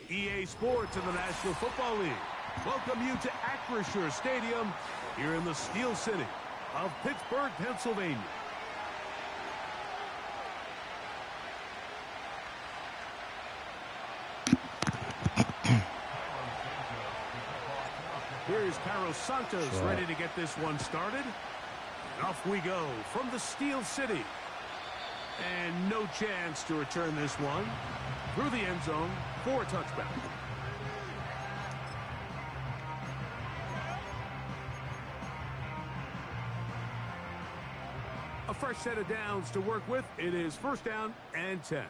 EA Sports in the National Football League welcome you to Acrisure Stadium here in the Steel City of Pittsburgh, Pennsylvania. Here's Carlos Santos ready to get this one started. And off we go from the Steel City. And no chance to return this one through the end zone for a touchback. A fresh set of downs to work with. It is first down and 10.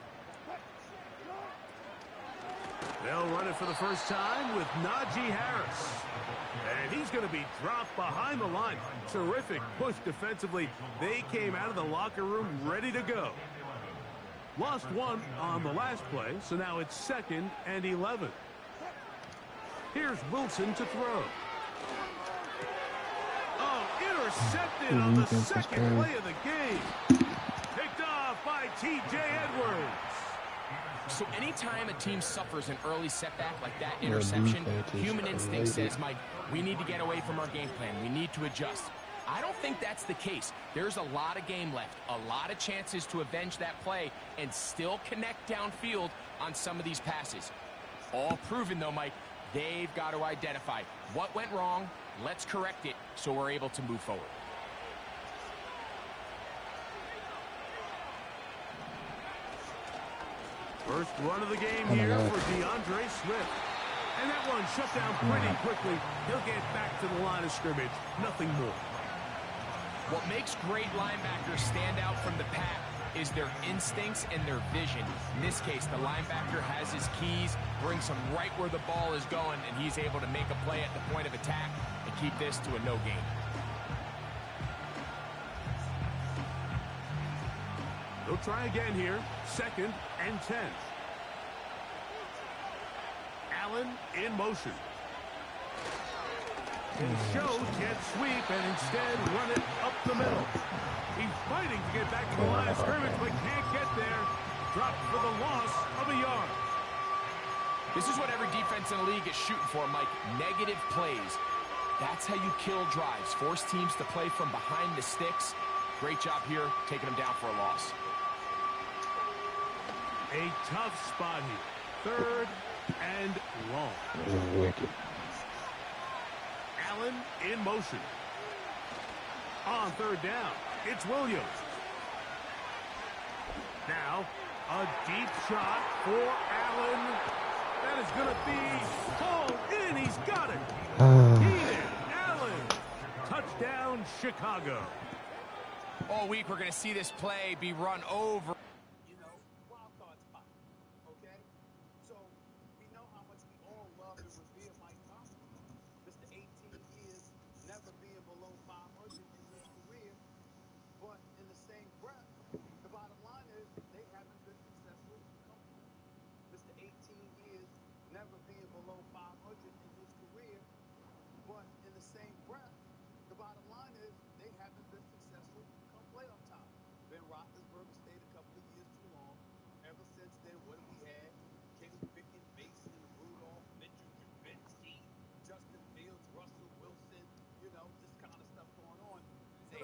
They'll run it for the first time with Najee Harris. And he's going to be dropped behind the line. Terrific push defensively. They came out of the locker room ready to go. Lost one on the last play, so now it's 2nd and 11. Here's Wilson to throw. Oh, intercepted on the second play of the game. Picked off by T.J. Edwards. So anytime a team suffers an early setback like that interception, human instinct says, Mike, we need to get away from our game plan. We need to adjust. I don't think that's the case. There's a lot of game left, a lot of chances to avenge that play and still connect downfield on some of these passes. All proven, though, Mike, they've got to identify what went wrong. Let's correct it so we're able to move forward. First run of the game here for DeAndre Swift. And that one shut down pretty quickly. He'll get back to the line of scrimmage. Nothing more. What makes great linebackers stand out from the pack is their instincts and their vision. In this case, the linebacker has his keys, brings him right where the ball is going, and he's able to make a play at the point of attack and keep this to a no gain. They'll try again here. 2nd and 10. Allen in motion. He shows jet sweep and instead run it up the middle. He's fighting to get back to the line of scrimmage, but can't get there. Dropped for the loss of a yard. This is what every defense in the league is shooting for, Mike. Negative plays. That's how you kill drives. Force teams to play from behind the sticks. Great job here, taking them down for a loss. A tough spot here. 3rd and long. Wicked. Allen in motion. On 3rd down, it's Williams. Now, a deep shot for Allen. That is going to be pulled in. He's got it. Keenan Allen. Touchdown, Chicago. All week, we're going to see this play be run over.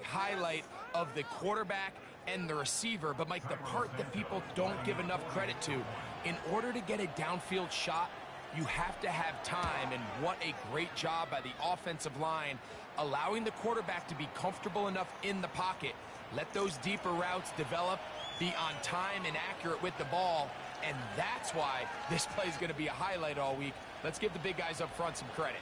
Highlight of the quarterback and the receiver, but Mike, the part that people don't give enough credit to, in order to get a downfield shot, you have to have time, and what a great job by the offensive line, allowing the quarterback to be comfortable enough in the pocket, let those deeper routes develop, be on time and accurate with the ball, and that's why this play is going to be a highlight all week. Let's give the big guys up front some credit.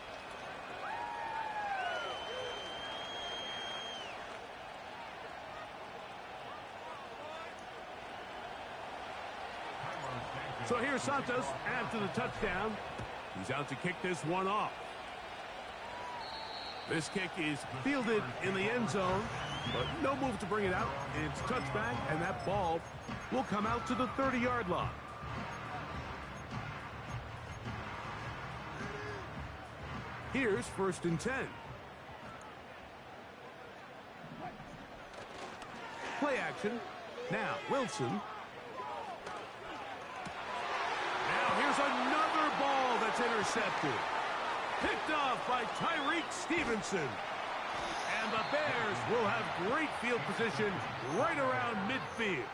So here's Santos after the touchdown. He's out to kick this one off. This kick is fielded in the end zone, but no move to bring it out. It's touchback, and that ball will come out to the 30-yard line. Here's 1st and 10. Play action. Now Wilson. Now here's another ball intercepted. Picked off by Tyreek Stevenson. And the Bears will have great field position right around midfield.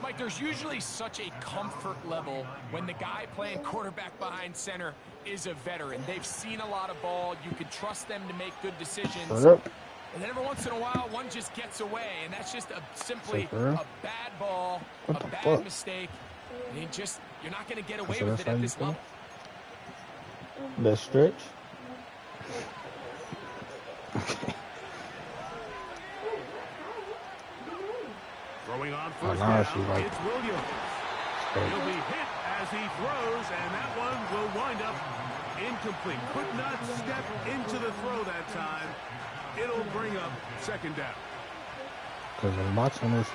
Mike, there's usually such a comfort level when the guy playing quarterback behind center is a veteran. They've seen a lot of ball. You can trust them to make good decisions. And then every once in a while, one just gets away, and that's just simply a bad ball, a bad mistake. And you're not going to get away with it at this level. The stretch. Okay. Throwing on first down, it's Williams. He'll be hit as he throws, and that one will wind up incomplete. Could not step into the throw that time. It'll bring up second down. Because I'm watching this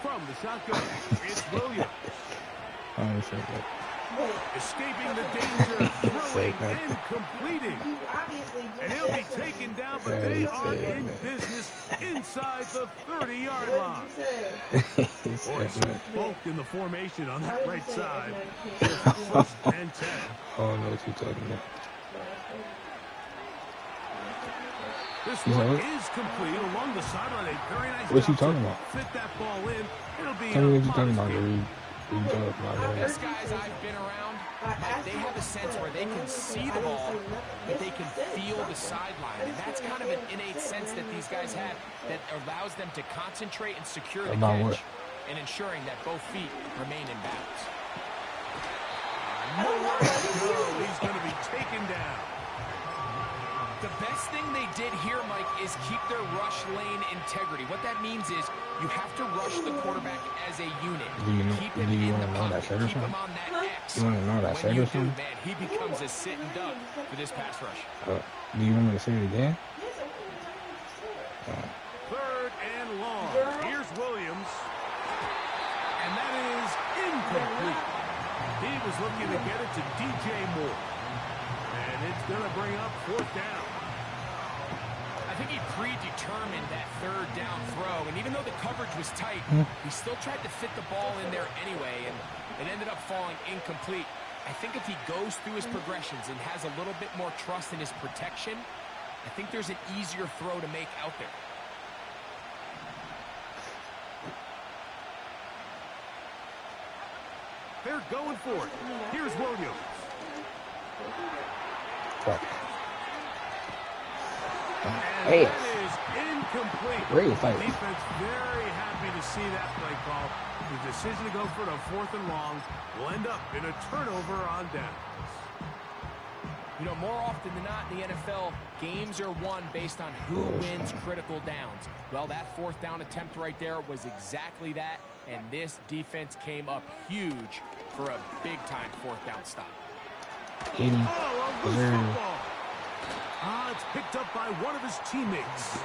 From the shotgun, it's Williams. Escaping the danger, throwing and completing. And he'll be taken down, but they are in business inside the 30-yard line. Boy, some bulk in the formation on that right side. First and 10. I don't know what you're talking about. This one is complete along the sideline. A very nice what you talking about? Fit that ball in. It'll be tell me what you talking about, Reed. These guys I've been around, they have a sense where they can see the ball, but they can feel the sideline. And that's kind of an innate sense that these guys have that allows them to concentrate and secure the catch and ensuring that both feet remain in bounds. Nowhere to go. He's going to be taken down. The best thing they did here, Mike, is keep their rush lane integrity. What that means is you have to rush the quarterback as a unit. Keep him in the pocket. Keep him on that X. You want to know that when you do, man, he becomes a sitting duck for this pass rush. Do you want me to say it again? Third and long. Here's Williams. And that is incomplete. He was looking to get it to DJ Moore. And it's going to bring up fourth down. I think he predetermined that third down throw, and even though the coverage was tight, he still tried to fit the ball in there anyway, and it ended up falling incomplete. I think if he goes through his progressions and has a little bit more trust in his protection, I think there's an easier throw to make out there. They're going for it. Here's Williams. Hey, that is incomplete. Defense very happy to see that play call. The decision to go for the fourth and long will end up in a turnover on downs. You know, more often than not in the NFL, games are won based on who wins critical downs. Well, that fourth down attempt right there was exactly that, and this defense came up huge for a big-time fourth down stop. It's picked up by one of his teammates.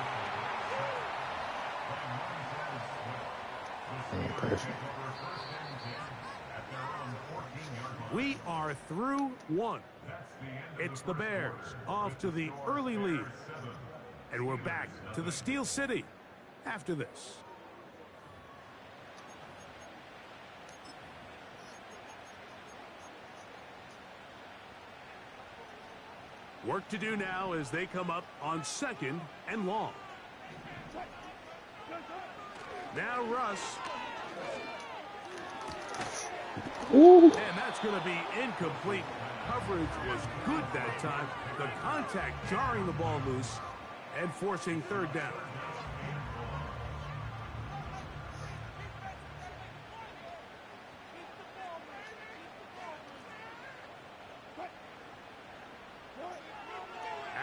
We are through one. It's the Bears off to the early lead. And we're back to the Steel City after this. Work to do now as they come up on second and long. Now Russ. Ooh. And that's going to be incomplete. Coverage was good that time. The contact jarring the ball loose and forcing third down.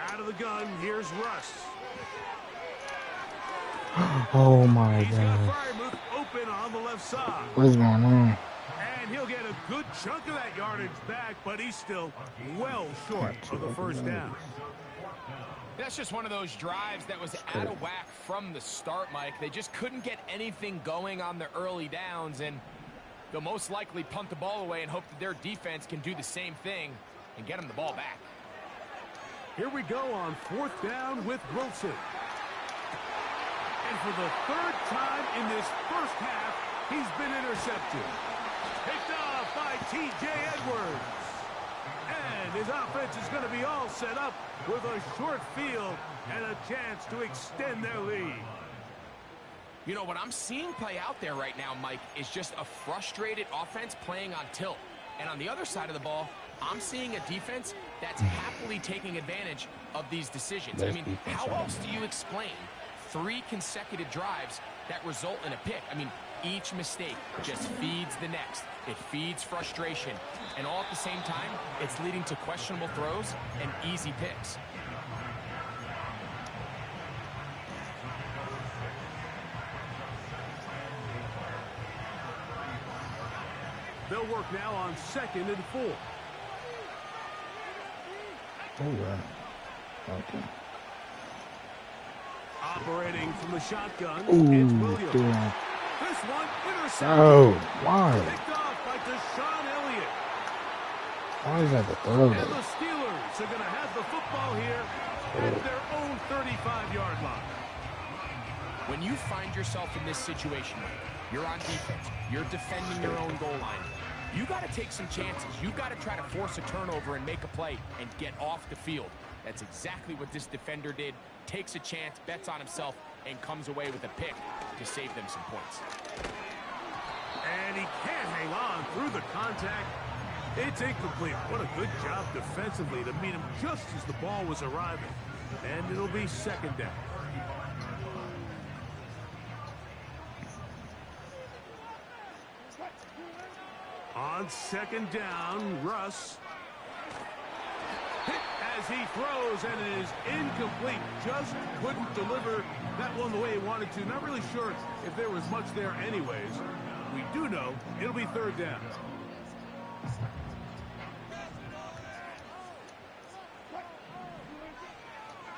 Out of the gun, here's Russ. Oh my He's got God. Freiermuth open on the left side. What is going on? And he'll get a good chunk of that yardage back, but he's still well short of the first down. That's just one of those drives that was out of whack from the start, Mike. They just couldn't get anything going on the early downs, and they'll most likely punt the ball away and hope that their defense can do the same thing and get them the ball back. Here we go on fourth down with Wilson. And for the third time in this first half, he's been intercepted. Picked off T.J. Edwards. And his offense is going to be all set up with a short field and a chance to extend their lead. You know, what I'm seeing play out there right now, Mike, is just a frustrated offense playing on tilt. And on the other side of the ball, I'm seeing a defense that's happily taking advantage of these decisions. I mean, how else do you explain 3 consecutive drives that result in a pick? I mean, each mistake just feeds the next. It feeds frustration. And all at the same time, it's leading to questionable throws and easy picks. They'll work now on 2nd and 4. Oh, wow. Okay. Operating from the shotgun, Ooh, it's Williams. damn. This one intercepted. Oh, why? Picked off by Deshaun Elliott. Why is that the throw? And the Steelers are going to have the football here at their own 35-yard line. When you find yourself in this situation, you're on defense, you're defending your own goal line, you got to take some chances. You got to try to force a turnover and make a play and get off the field. That's exactly what this defender did. Takes a chance, bets on himself, and comes away with a pick to save them some points. And he can't hang on through the contact. It's incomplete. What a good job defensively to meet him just as the ball was arriving. And it'll be 2nd down. On 2nd down, Russ. Hit as he throws, and it is incomplete. Just couldn't deliver that one the way he wanted to. Not really sure if there was much there anyways. We do know it'll be 3rd down.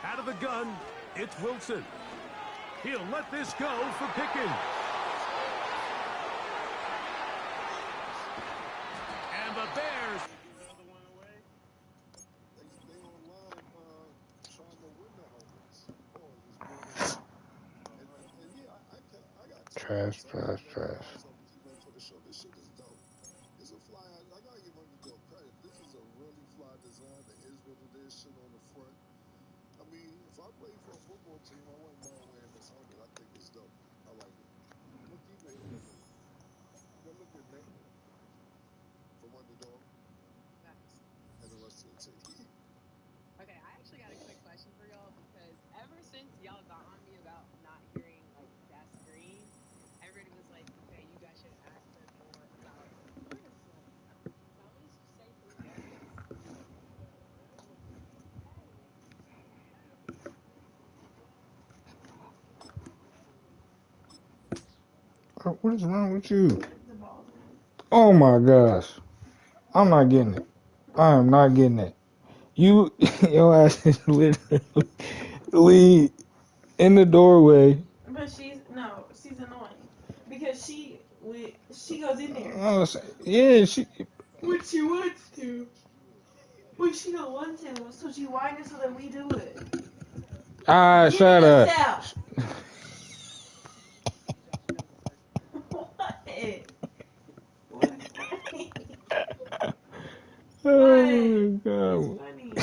Out of the gun, it's Wilson. He'll let this go for Pickens. And the Bears. Trash, trash, trash. It's a fly. I gotta give Underdog credit. This is a really fly design. There is what it is, shit on the front. I mean, if I played for a football team, I wouldn't mind wearing this helmet. I think it's dope. I like it. Look even here. Go look at that from Underdog. Nice. And the rest of the team. Okay, I actually got a quick question for y'all because ever since y'all got on me about not hearing like that scream, everybody was like, okay, you guys should ask her more about wrestling. So at least say who that is. What is wrong with you? Oh my gosh. I'm not getting it. I am not getting it. You, your ass is literally in the doorway. But she's annoying because she goes in there Oh, yeah, she. when she wants to. When she don't want to, so she whines so that we do it. Ah, shut up. What? What's funny? Oh God. What's funny?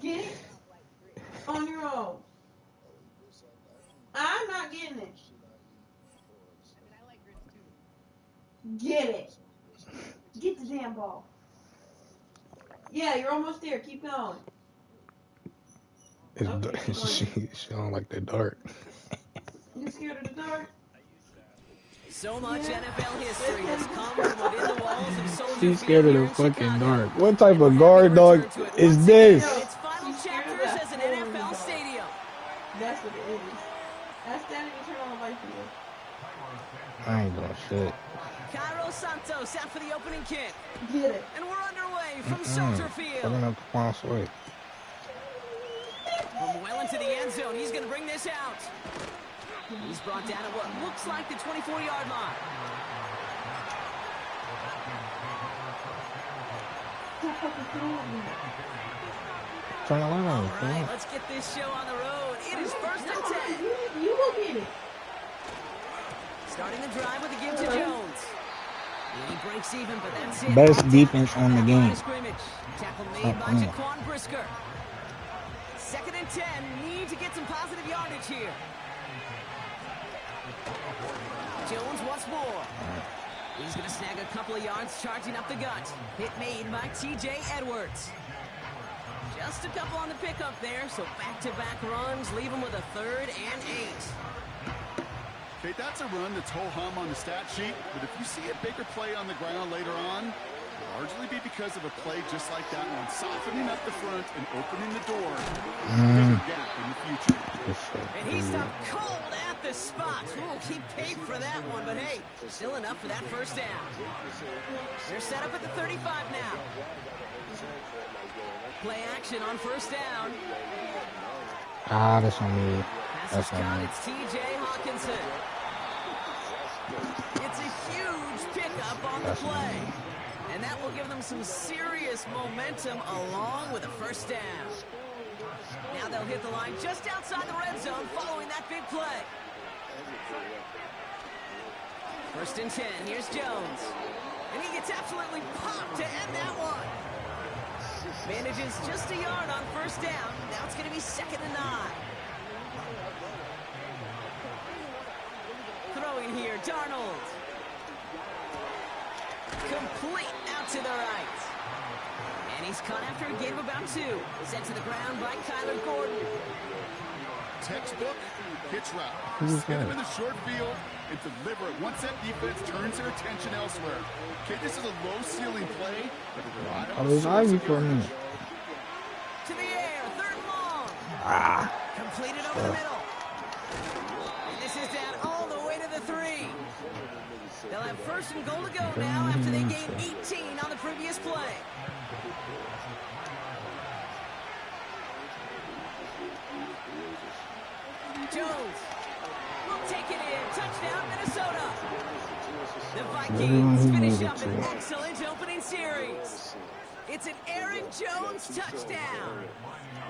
Get it on your own. I'm not getting it. I mean, I like grits too. Get it. Get the damn ball. Yeah, you're almost there. Keep going. She don't like the dark. You scared of the dark? So much NFL history has come from within the walls of Soldier Field. She's scared of the here in fucking Chicago. dark. What type of guard dog is this? Its final chapters as an NFL stadium. That's what it is. That's standing and turn on the light for you. I ain't doing shit. Cairo Santos out for the opening kick. Get it. And we're underway from Soldier Field. Fucking up the final sway. From well into the end zone, he's going to bring this out. He's brought down at what looks like the 24-yard line. Turn the light on. All right, let's get this show on the road. It is 1st and 10. You will get it. Starting the drive with a give to Jones. He breaks breaks even, but that's it. Best defense on the game. Tackle made by Jaquan Brisker. 2nd and 10. Need to get some positive yardage here. Jones once more. He's going to snag a couple of yards charging up the gut. Hit made by T.J. Edwards. Just a couple on the pickup there, so back-to-back runs leave him with a 3rd and 8. Okay, that's a run that's ho-hum on the stat sheet, but if you see a bigger play on the ground later on, it'll largely be because of a play just like that one, softening up the front and opening the door for a bigger gap in the future. And he stopped cold at the spot. Ooh, he paid for that one, but hey, still enough for that 1st down. They're set up at the 35 now. Play action on 1st down. Ah, that's on me. Pass is caught. It's T.J. Hawkinson. It's a huge pickup on the play. And that will give them some serious momentum along with a 1st down. Now they'll hit the line just outside the red zone following that big play. 1st and 10. Here's Jones. And he gets absolutely popped to end that one. Manages just a yard on 1st down. Now it's going to be 2nd and 9. Throwing here, Darnold. Complete out to the right. And he's caught after a gain of about 2. Sent to the ground by Kyler Gordon. Textbook hitch route. Get him in the short field and deliver it once that defense turns their attention elsewhere. Okay, this is a low-ceiling play, but a reliable source of yardage. To the air, 3rd and long. Completed over the middle. And this is down all the way to the 3. They'll have 1st and goal to go now after they gained 18 on the previous play. Jones will take it in. Touchdown, Minnesota. The Vikings finish up an excellent opening series. It's an Aaron Jones touchdown.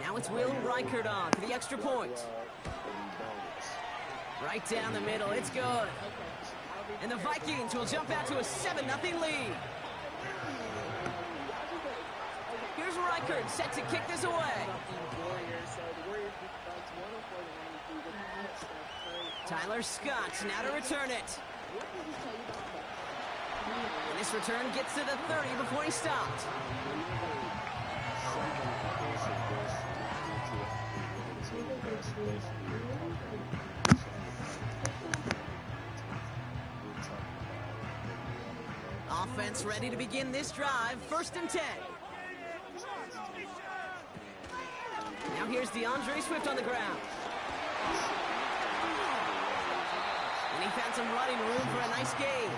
Now it's Will Reichert on for the extra point. Right down the middle. It's good. And the Vikings will jump out to a 7-0 lead. Here's Reichert set to kick this away. Tyler Scott now to return it. And this return gets to the 30 before he stopped. Offense ready to begin this drive. 1st and 10. Now here's DeAndre Swift on the ground. And he found some running room for a nice gain.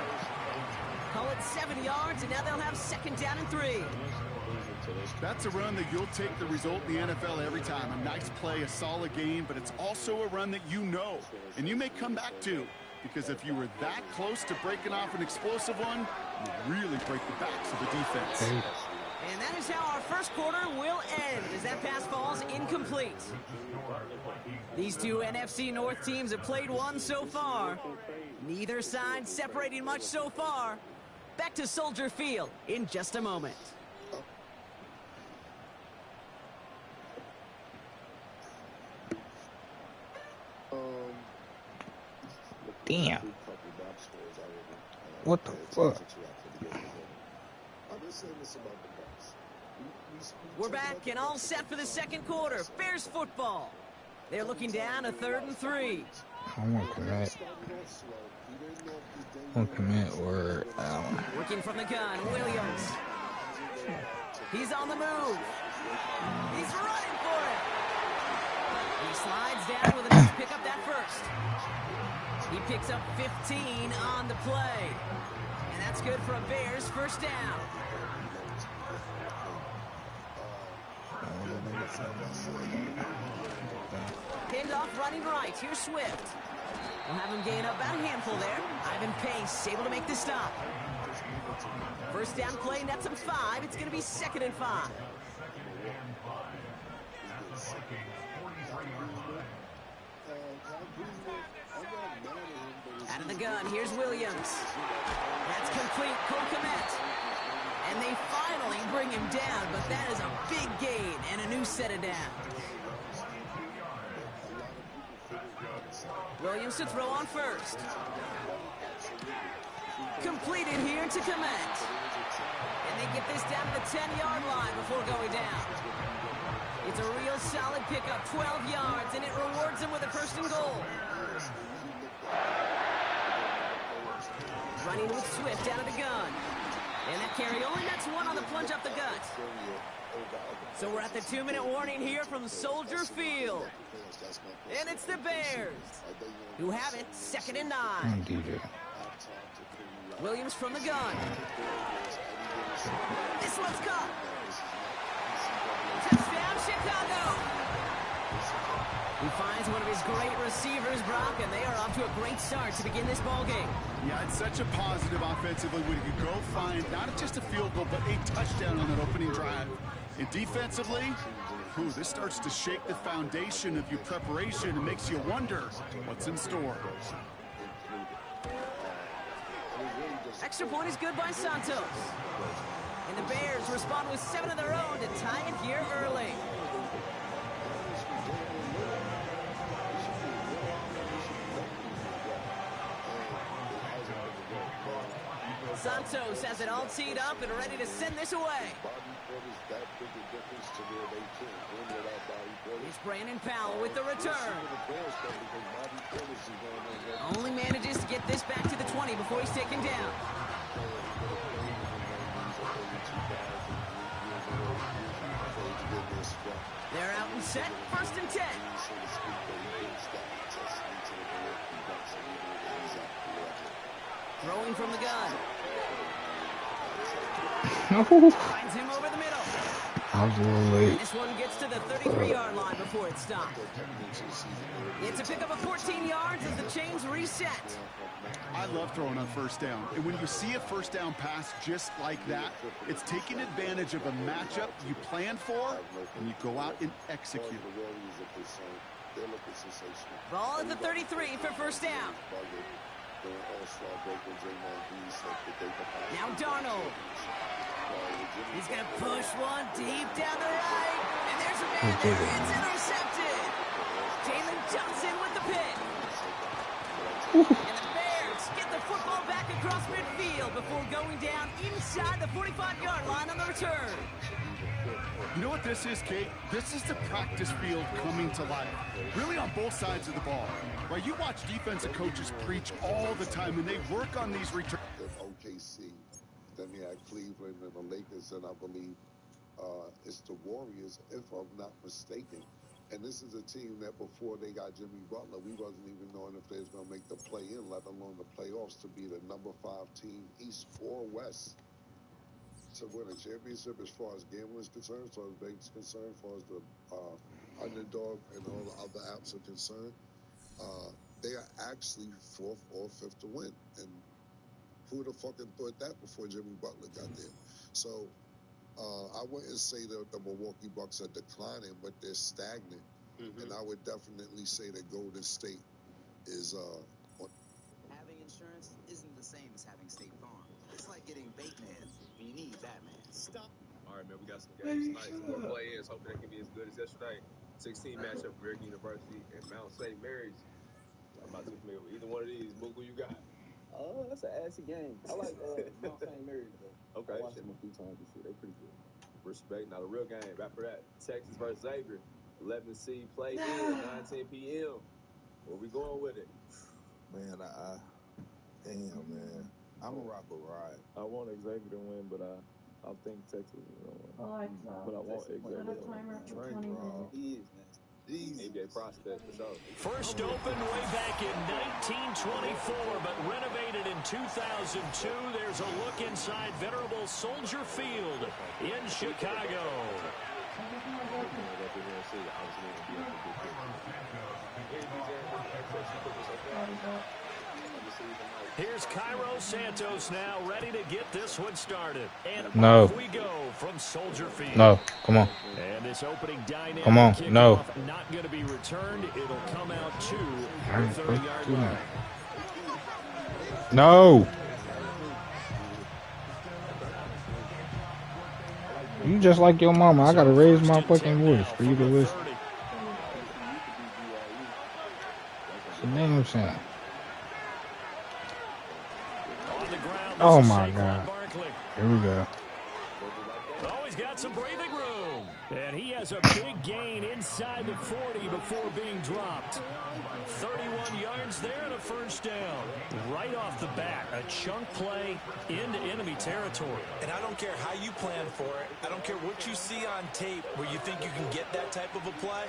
Call it 7 yards, and now they'll have 2nd down and 3. That's a run that you'll take the result in the NFL every time. A nice play, a solid game, but it's also a run that you know, and you may come back to. Because if you were that close to breaking off an explosive one, you really break the backs of the defense. And that is how our 1st quarter will end as that pass falls incomplete. These two NFC North teams have played one so far. Neither side separating much so far. Back to Soldier Field in just a moment. Damn. What the fuck? We're back and all set for the 2nd quarter. Bears football. They're looking down a 3rd and 3. I won't commit. Won't commit or Allen. Working from the gun, Williams. He's on the move. He's running for it. He slides down with enough to pick up that 1st. He picks up 15 on the play. And that's good for a Bears 1st down. Pinned off running right. Here's Swift. We'll have him gain up about a handful there. Ivan Pace able to make the stop. 1st down play, nets him 5. It's going to be 2nd and 5. Out of the gun, here's Williams. That's complete, Cole Kmet. And they finally bring him down, but that is a big gain and a new set of downs. Williams to throw on first. Completed here to Kmet. And they get this down to the 10-yard line before going down. It's a real solid pickup, 12 yards, and it rewards them with a first and goal. Running with Swift out of the gun. And that carry only nets one on the plunge up the gut. So we're at the 2-minute warning here from Soldier Field. And it's the Bears who have it, 2nd and 9. Williams from the gun. This one's caught. Touchdown, Chicago. He finds one of his great receivers, Brock, and they are off to a great start to begin this ball game. Yeah, it's such a positive offensively when you can go find not just a field goal, but a touchdown on that opening drive. And defensively, this starts to shake the foundation of your preparation and makes you wonder what's in store. Extra point is good by Santos. And the Bears respond with 7 of their own to tie it here early. Santos has it all teed up and ready to send this away. It's Brandon Powell with the return. Only manages to get this back to the 20 before he's taken down. They're out and set, 1st and 10. Throwing from the gun. Finds him over the middle. I was a little late. This one gets to the 33-yard line before it's stopped. It's a pickup of 14 yards as the chains reset. I love throwing on first down. And when you see a first down pass just like that, it's taking advantage of a matchup you planned for, and you go out and execute. Ball at the 33 for first down. Now Darnold. He's going to push one deep down the right. And there's a man there. It's intercepted. Jalen Johnson with the pick. And the Bears get the football back across midfield before going down inside the 45-yard line on the return. You know what this is, Kate? This is the practice field coming to life. Really on both sides of the ball. Right? You watch defensive coaches preach all the time, and they work on these returns. OKC. Then you had Cleveland and the Lakers, and I believe it's the Warriors, if I'm not mistaken. And this is a team that before they got Jimmy Butler, we wasn't even knowing if they was going to make the play-in, let alone the playoffs, to be the number 5 team, East or West, to win a championship as far as gambling is concerned, as far as Vegas is concerned, as far as the underdog and all the other apps are concerned. They are actually 4th or 5th to win. And who would have fucking thought that before Jimmy Butler got there? So I wouldn't say that the Milwaukee Bucks are declining, but they're stagnant. And I would definitely say that Golden State is Having insurance isn't the same as having State Farm. It's like getting Bateman when you need Batman. Stop. All right, man, we got some games tonight. Some more play-ins. Hoping they can be as good as yesterday. 16 matchup, American University and Mount St. Mary's. I'm not too familiar with either one of these. Book, who you got? That's an assy game. I like Mount St. Mary's, though. Okay. I watched them a few times this year. They're pretty good. Respect. Now, the real game. After that, Texas versus Xavier. 11 seed play in, 9:10 p.m. Where we going with it? Man, damn, man. I'm a rock with Ryan. I want Xavier to win, but I think Texas is going to win. But I want Xavier to win. He is nasty. NBA prospect for sure. First opened way back in 1924, but renovated in 2002. There's a look inside venerable Soldier Field in Chicago. Here's Cairo Santos now, ready to get this one started. And No. off we go from Soldier Field. No. Come on. And this opening dynamic Come on. No. kickoff not going to be returned. It'll come out to the Alright, 30-yard line. No. You just like your mama. I gotta raise my fucking voice for you to listen. It's a damn shame. Oh my God. Here we go. Oh, he's got some breathing room. And he has a big gain inside the 40 before being dropped. 31 yards there and a first down. Right off the bat, a chunk play into enemy territory. And I don't care how you plan for it. I don't care what you see on tape where you think you can get that type of a play.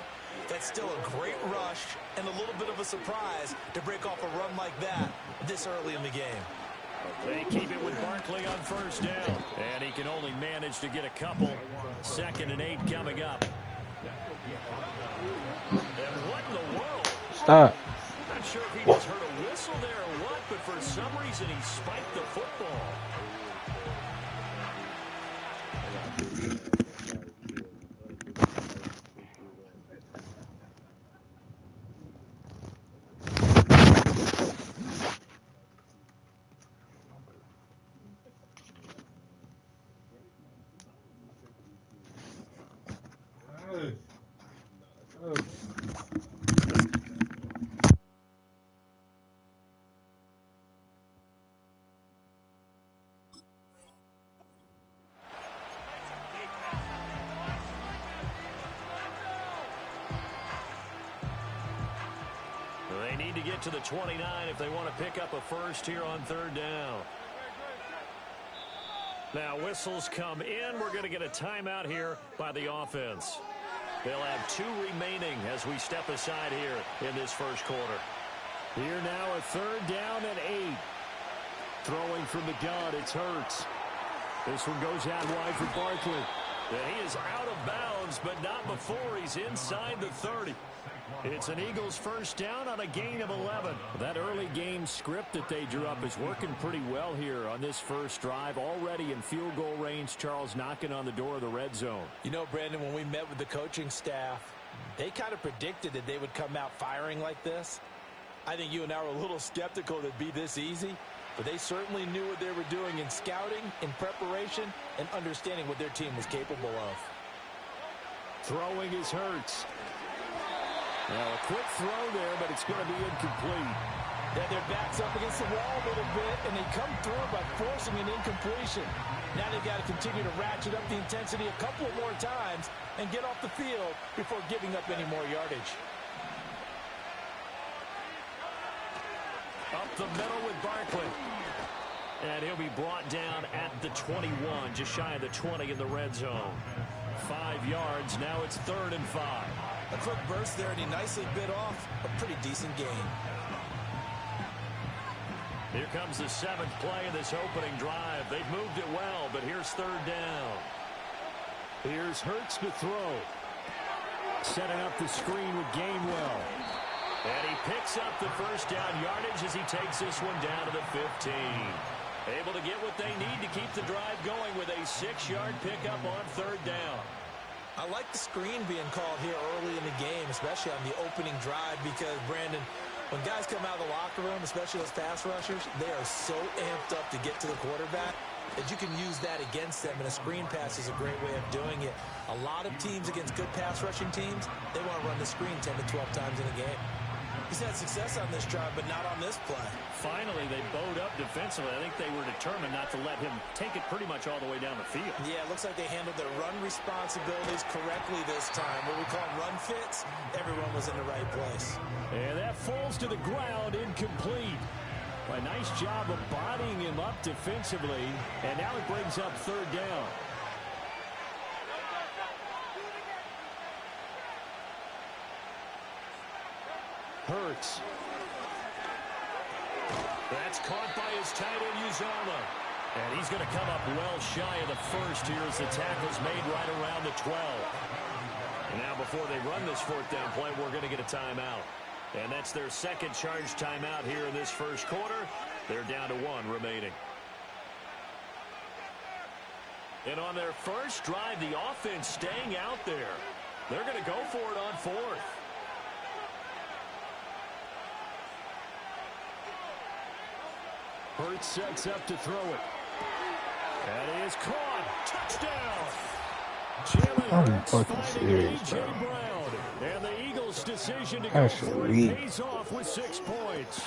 That's still a great rush and a little bit of a surprise to break off a run like that this early in the game. They keep it with Barkley on first down. And he can only manage to get a couple. 2nd and 8 coming up. And what in the world? Stop. Not sure if he just heard a whistle there or what, but for some reason he spiked the football. They need to get to the 29 if they want to pick up a first here on 3rd down. Now whistles come in. We're going to get a timeout here by the offense. They'll have 2 remaining as we step aside here in this first quarter. Here now a 3rd down and 8. Throwing from the gun, it's Hurts. This one goes out wide for Barkley. And he is out of bounds, but not before he's inside the 30. It's an Eagles first down on a gain of 11. That early game script that they drew up is working pretty well here on this first drive. Already in field goal range, Charles knocking on the door of the red zone. You know, Brandon, when we met with the coaching staff, they kind of predicted that they would come out firing like this. I think you and I were a little skeptical that it'd be this easy, but they certainly knew what they were doing in scouting, in preparation, and understanding what their team was capable of. Throwing is Hurts. Now a quick throw there, but it's going to be incomplete. Yeah, their back's up against the wall a little bit, and they come through by forcing an incompletion. Now they've got to continue to ratchet up the intensity a couple more times and get off the field before giving up any more yardage. Up the middle with Barkley. And he'll be brought down at the 21, just shy of the 20 in the red zone. 5 yards, now it's 3rd and 5. A quick burst there, and he nicely bit off a pretty decent gain. Here comes the 7th play of this opening drive. They've moved it well, but here's 3rd down. Here's Hurts to throw. Setting up the screen with Gainwell. And he picks up the first down yardage as he takes this one down to the 15. Able to get what they need to keep the drive going with a 6-yard pickup on 3rd down. I like the screen being called here early in the game, especially on the opening drive, because, Brandon, when guys come out of the locker room, especially those pass rushers, they are so amped up to get to the quarterback that you can use that against them, and a screen pass is a great way of doing it. A lot of teams against good pass rushing teams, they want to run the screen 10 to 12 times in a game. He's had success on this drive, but not on this play. Finally, they bowed up defensively. I think they were determined not to let him take it pretty much all the way down the field. Yeah, it looks like they handled their run responsibilities correctly this time. What we call run fits, everyone was in the right place. And that falls to the ground, incomplete. A nice job of bodying him up defensively, and now it brings up 3rd down. Hurts. That's caught by his tight end, Uzomah. And he's going to come up well shy of the first here as the tackle's made right around the 12. And now before they run this 4th down play, we're going to get a timeout. And that's their second charge timeout here in this first quarter. They're down to 1 remaining. And on their first drive, the offense staying out there. They're going to go for it on 4th. Hurts sets up to throw it. That is caught. Touchdown. Jalen Hurts finding A.J. Brown. And the Eagles' decision to go for it pays off with 6 points.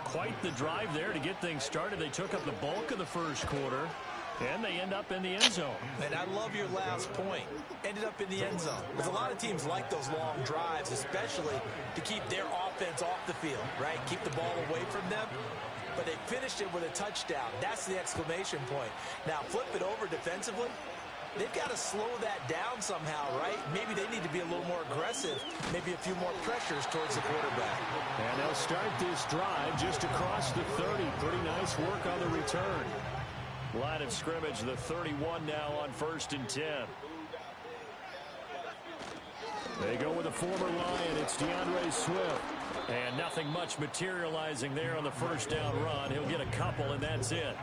Quite the drive there to get things started. They took up the bulk of the first quarter, and they end up in the end zone. And I love your last point. Ended up in the end zone. Because a lot of teams like those long drives, especially to keep their offense off the field, right? Keep the ball away from them. But they finished it with a touchdown. That's the exclamation point. Now, flip it over defensively. They've got to slow that down somehow, right? Maybe they need to be a little more aggressive. Maybe a few more pressures towards the quarterback. And they'll start this drive just across the 30. Pretty nice work on the return. Line of scrimmage, the 31 now on 1st and 10. They go with a former Lion. It's DeAndre Swift. And nothing much materializing there on the first down run. He'll get a couple, and that's it.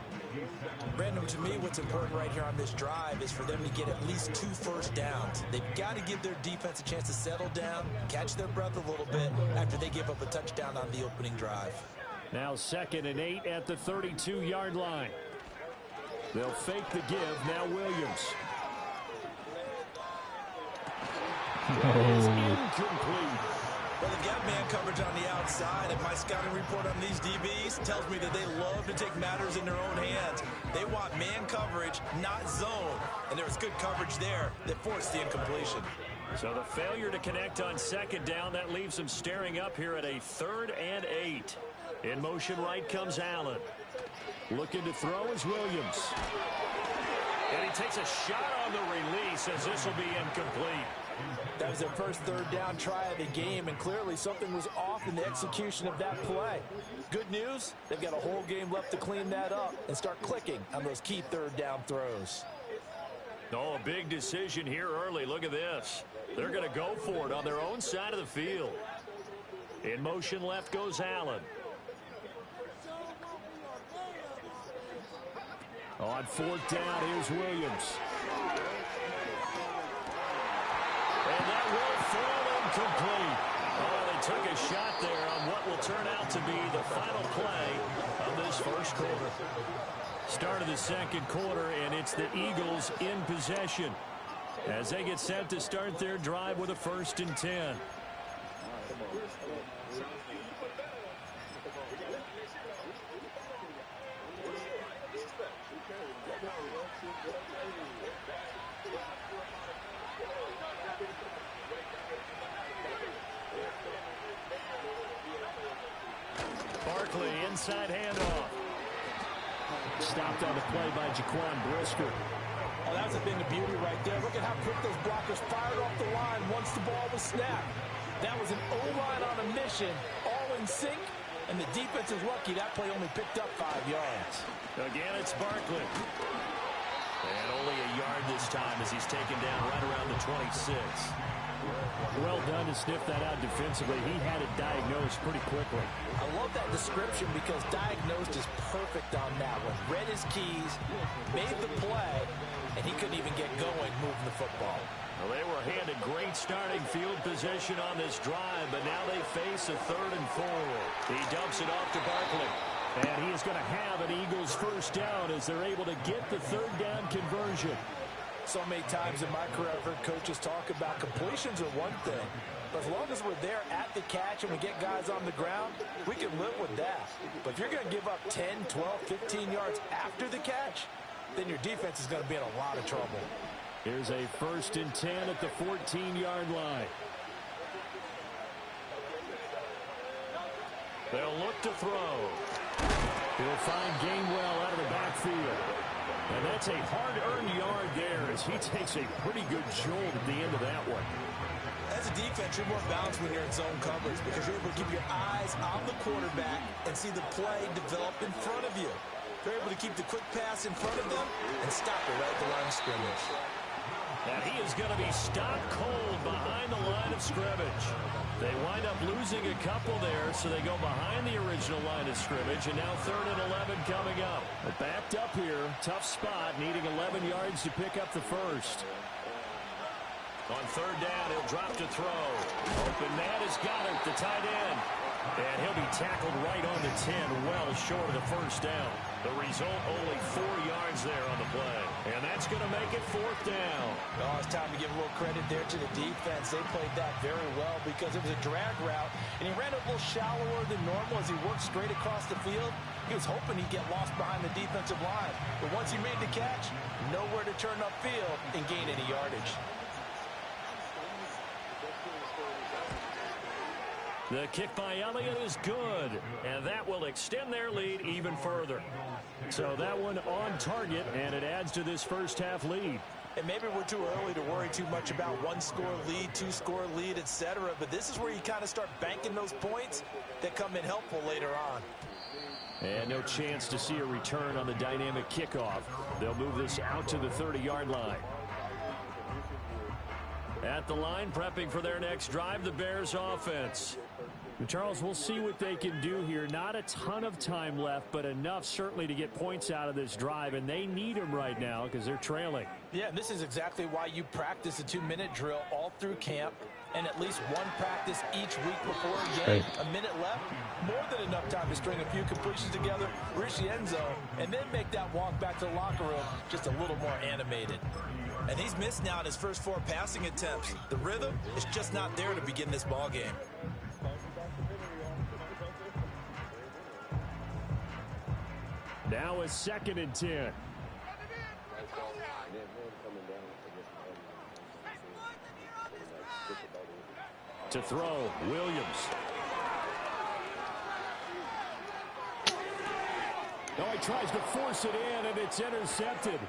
Brandon, to me, what's important right here on this drive is for them to get at least 2 first downs. They've got to give their defense a chance to settle down, catch their breath a little bit after they give up a touchdown on the opening drive. Now 2nd and 8 at the 32-yard line. They'll fake the give. Now Williams. It's incomplete. Well, they've got man coverage on the outside, and my scouting report on these DBs tells me that they love to take matters in their own hands. They want man coverage, not zone. And there was good coverage there that forced the incompletion. So the failure to connect on 2nd down, that leaves them staring up here at a 3rd and 8. In motion right comes Allen. Looking to throw is Williams. And he takes a shot on the release as this will be incomplete. That was their first 3rd down try of the game, and clearly something was off in the execution of that play. Good news, they've got a whole game left to clean that up and start clicking on those key 3rd down throws. Oh, a big decision here early. Look at this. They're going to go for it on their own side of the field. In motion left goes Allen. On 4th down, here's Williams. And that will fall incomplete. Oh, they took a shot there on what will turn out to be the final play of this first quarter. Start of the 2nd quarter, and it's the Eagles in possession as they get set to start their drive with a 1st and 10. Barkley, inside handoff. Stopped on the play by Jaquan Brisker. Oh, that's a thing of beauty right there. Look at how quick those blockers fired off the line once the ball was snapped. That was an O-line on a mission, all in sync, and the defense is lucky that play only picked up 5 yards. Again, it's Barkley. And only a yard this time as he's taken down right around the 26. Well done to sniff that out defensively. He had it diagnosed pretty quickly. I love that description because diagnosed is perfect on that one. Read his keys, made the play, and he couldn't even get going moving the football. Well, they were handed great starting field position on this drive, but now they face a 3rd and 4. He dumps it off to Barkley. And he is going to have an Eagles first down as they're able to get the 3rd down conversion. So many times in my career, I've heard coaches talk about completions are one thing. But as long as we're there at the catch and we get guys on the ground, we can live with that. But if you're going to give up 10, 12, 15 yards after the catch, then your defense is going to be in a lot of trouble. Here's a 1st and 10 at the 14-yard line. They'll look to throw. He'll find Gainwell out of the backfield. And that's a hard-earned yard there as he takes a pretty good jolt at the end of that one. As a defense, you're more balanced when you're in zone coverage because you're able to keep your eyes on the quarterback and see the play develop in front of you. You're able to keep the quick pass in front of them and stop it right at the line of scrimmage. And he is going to be stopped cold behind the line of scrimmage. They wind up losing a couple there, so they go behind the original line of scrimmage, and now 3rd and 11 coming up. But backed up here, tough spot, needing 11 yards to pick up the first. On 3rd down, he'll drop to throw. Open man has got it, the tight end. And he'll be tackled right on the 10, well short of the first down. The result, only 4 yards there on the play. And that's going to make it 4th down. Oh, it's time to give a little credit there to the defense. They played that very well because it was a drag route, and he ran a little shallower than normal as he worked straight across the field. He was hoping he'd get lost behind the defensive line. But once he made the catch, nowhere to turn upfield and gain any yardage. The kick by Elliott is good, and that will extend their lead even further. So that one on target, and it adds to this first half lead. And maybe we're too early to worry too much about 1-score lead, 2-score lead, etc. But this is where you kind of start banking those points that come in helpful later on. And no chance to see a return on the dynamic kickoff. They'll move this out to the 30-yard line. At the line, prepping for their next drive, the Bears offense. Charles, we'll see what they can do here. Not a ton of time left, but enough certainly to get points out of this drive, and they need them right now because they're trailing. Yeah, and this is exactly why you practice a 2-minute drill all through camp and at least one practice each week before a game. A minute left, more than enough time to string a few completions together, reach the end zone, and then make that walk back to the locker room just a little more animated. And he's missed now in his first 4 passing attempts. The rhythm is just not there to begin this ball game. Now a 2nd and 10. To throw, Williams. No, he tries to force it in, and it's intercepted.